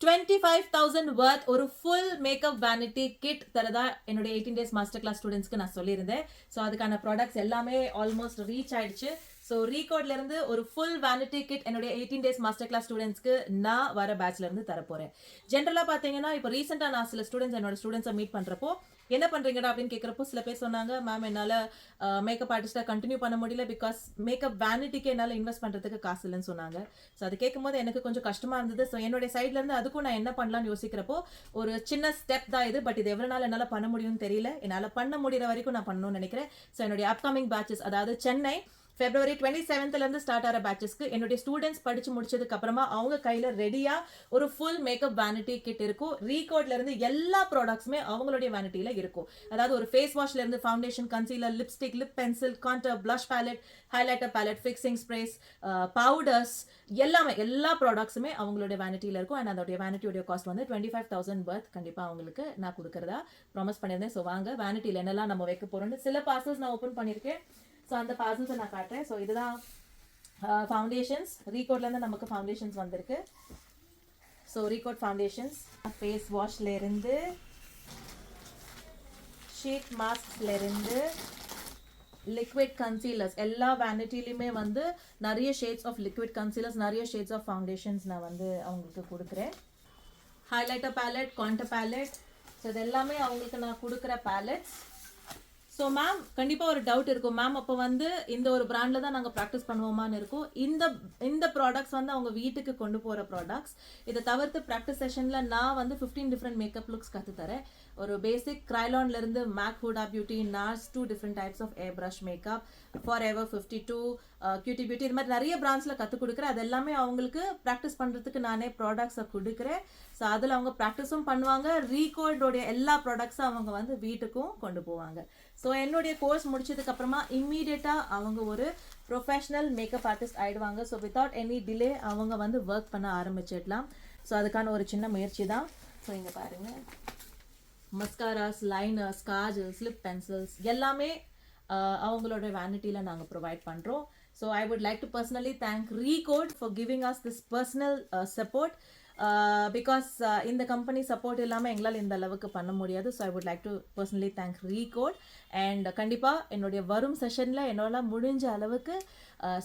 25,000 worth ஒரு full makeup vanity kit தரதா என்னோட 18 days master class ஸ்டூடெண்ட்ஸ்க்கு நான் சொல்லியிருந்தேன். ஸோ அதுக்கான ப்ராடக்ட்ஸ் எல்லாமே ஆல்மோஸ்ட் ரீச் ஆயிடுச்சு. ஸோ ரீகோட்ல இருந்து ஒரு ஃபுல் வேனிட்டி கிட் என்னுடைய 18 days மாஸ்டர் கிளாஸ் ஸ்டூடெண்ட்ஸ்க்கு நான் வர பேட்ச்ல இருந்து தரப்போறேன். ஜென்ரலா பாத்தீங்கன்னா இப்போ ரீசெண்டா நான் சில ஸ்டூடெண்ட்ஸ் என்னோட ஸ்டூடெண்ட்ஸை மீட் பண்றப்போ என்ன பண்றீங்கடா அப்படின்னு கேட்கறப்போ சில பேர் சொன்னாங்க, மேம் என்னால மேக்கப் ஆர்டிஸ்டா கண்டினியூ பண்ண முடியல பிகாஸ் மேக்கப் வேனிட்டிக்கு என்னால இன்வெஸ்ட் பண்றதுக்கு காசு இல்லைன்னு சொன்னாங்க. ஸோ அது கேட்கும்போது எனக்கு கொஞ்சம் கஷ்டமா இருந்தது. ஸோ என்னுடைய சைட்ல இருந்து அதுக்கும் நான் என்ன பண்ணலாம்னு யோசிக்கிறப்போ ஒரு சின்ன ஸ்டெப் தான் இது, பட் இது எவ்வளவு நாள் என்னால பண்ண முடியும்னு தெரியல. என்னால பண்ண முடியற வரைக்கும் நான் பண்ணணும்னு நினைக்கிறேன். ஸோ என்னுடைய அப்கமிங் பேட்சஸ், அதாவது சென்னை February 27th இருந்து ஸ்டார்ட் ஆகிற பேட்சஸ்க்கு என்னுடைய ஸ்டூடெண்ட்ஸ் படிச்சு முடிச்சதுக்கு அப்புறமா அவங்க கையில ரெடியா ஒரு ஃபுல் மேக்கப் வேனிட்டி கிட் இருக்கும். ரீகோட்ல இருந்து எல்லா ப்ராடக்ட்ஸுமே அவங்களுடைய வேனிட்டியில இருக்கும். அதாவது ஒரு ஃபேஸ் வாஷ்ல இருந்து foundation, concealer, lipstick, lip pencil, contour, blush palette, highlighter palette, fixing sprays, powders, எல்லாமே எல்லா ப்ராடக்ட்ஸுமே அவங்களுடைய வேனிட்டியில இருக்கும். அண்ட் அதோடைய வேனிட்டியோட காஸ்ட் வந்து 25,000 பர்த் கண்டிப்பா அவங்களுக்கு நான் கொடுக்கறதா ப்ராமிஸ் பண்ணியிருந்தேன். ஸோ வாங்க வேனிட்டியில என்னெல்லாம் நம்ம வைக்க போறோம்னு சில பார்சல்ஸ் நான் ஓப்பன் பண்ணியிருக்கேன். ஸோ அந்த பார்சல்ஸை நான் காட்டுறேன். ஸோ இதுதான் ஃபவுண்டேஷன்ஸ். ரீகோட்லேருந்து நமக்கு ஃபவுண்டேஷன்ஸ் வந்திருக்கு. ஸோ ரீகோட் ஃபவுண்டேஷன்ஸ், ஃபேஸ் வாஷ்லேருந்து, ஷீட் மாஸ்க்லேருந்து, லிக்விட் கன்சீலர்ஸ், எல்லா வேனிட்டிலையுமே வந்து நிறைய ஷேட்ஸ் ஆஃப் லிக்விட் கன்சீலர்ஸ், நிறைய ஷேட்ஸ் ஆஃப் ஃபவுண்டேஷன்ஸ் நான் வந்து அவங்களுக்கு கொடுக்குறேன். Highlighter palette, contour palette, so இது எல்லாமே அவங்களுக்கு நான் கொடுக்குற பேலட்ஸ். ஸோ மேம் கண்டிப்பாக ஒரு டவுட் இருக்கும், மேம் அப்போ வந்து இந்த ஒரு பிராண்டில் தான் நாங்கள் ப்ராக்டிஸ் பண்ணுவோமான்னு இருக்கும். இந்த ப்ராடக்ட்ஸ் வந்து அவங்க வீட்டுக்கு கொண்டு போகிற ப்ராடக்ட்ஸ். இதை தவிர்த்து ப்ராக்டிஸ் செஷனில் நான் வந்து 15 டிஃப்ரெண்ட் மேக்கப் லுக்ஸ் கற்றுத்தரேன். ஒரு பேசிக் க்ரைலான்லேருந்து MAC Huda beauty, Nars, 2 different types of airbrush makeup, forever 52, cutie beauty, இது மாதிரி நிறைய பிராண்ட்ஸில் கற்றுக் கொடுக்குறேன். அது எல்லாமே அவங்களுக்கு ப்ராக்டிஸ் பண்ணுறதுக்கு நானே ப்ராடக்ட்ஸை கொடுக்குறேன். ஸோ அதில் அவங்க ப்ராக்டிஸும் பண்ணுவாங்க. ரீகோல்டோடைய எல்லா ப்ராடக்ட்ஸும் அவங்க வந்து வீட்டுக்கும் கொண்டு போவாங்க. ஸோ என்னுடைய கோர்ஸ் முடிச்சதுக்கு அப்புறமா இம்மீடியட்டாக அவங்க ஒரு ப்ரொஃபஷனல் மேக்கப் ஆர்டிஸ்ட் ஆயிடுவாங்க. ஸோ வித்தவுட் எனி டிலே அவங்க வந்து ஒர்க் பண்ண ஆரம்பிச்சிடலாம். ஸோ அதுக்கான ஒரு சின்ன முயற்சி தான். ஸோ இங்கே பாருங்கள், mascaras, liners, kajals, lip pencils எல்லாமே அவங்களோட வேனிட்டியில் நாங்கள் ப்ரொவைட் பண்ணுறோம். So I would like to personally thank Recode for giving us this personal support. Because இந்த கம்பெனி சப்போர்ட் இல்லாமல் எங்களால் இந்த அளவுக்கு பண்ண முடியாது. So I would like to personally thank Recode. And கண்டிப்பாக என்னுடைய வரும் செஷனில் என்னால் முடிஞ்ச அளவுக்கு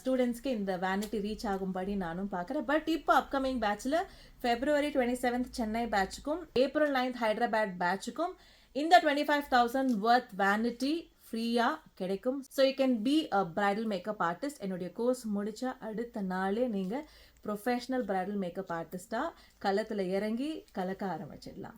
ஸ்டூடெண்ட்ஸ்க்கு இந்த வேனிட்டி ரீச் ஆகும்படி நானும் பார்க்குறேன். பட் இப்போ அப்கமிங் பேட்சில் February 27th Chennai பேட்சுக்கும் April 9th Hyderabad பேட்சுக்கும் இந்த 25,000 worth வேனிட்டி ஃப்ரீயாக கிடைக்கும். So you can be a bridal makeup artist. என்னுடைய கோர்ஸ் முடித்தா அடுத்த நாளே நீங்கள் ப்ரொஃபஷ்னல் பிரைடல் மேக்கப் ஆர்டிஸ்டாக களத்தில் இறங்கி கலக்க ஆரம்பிச்சிடலாம்.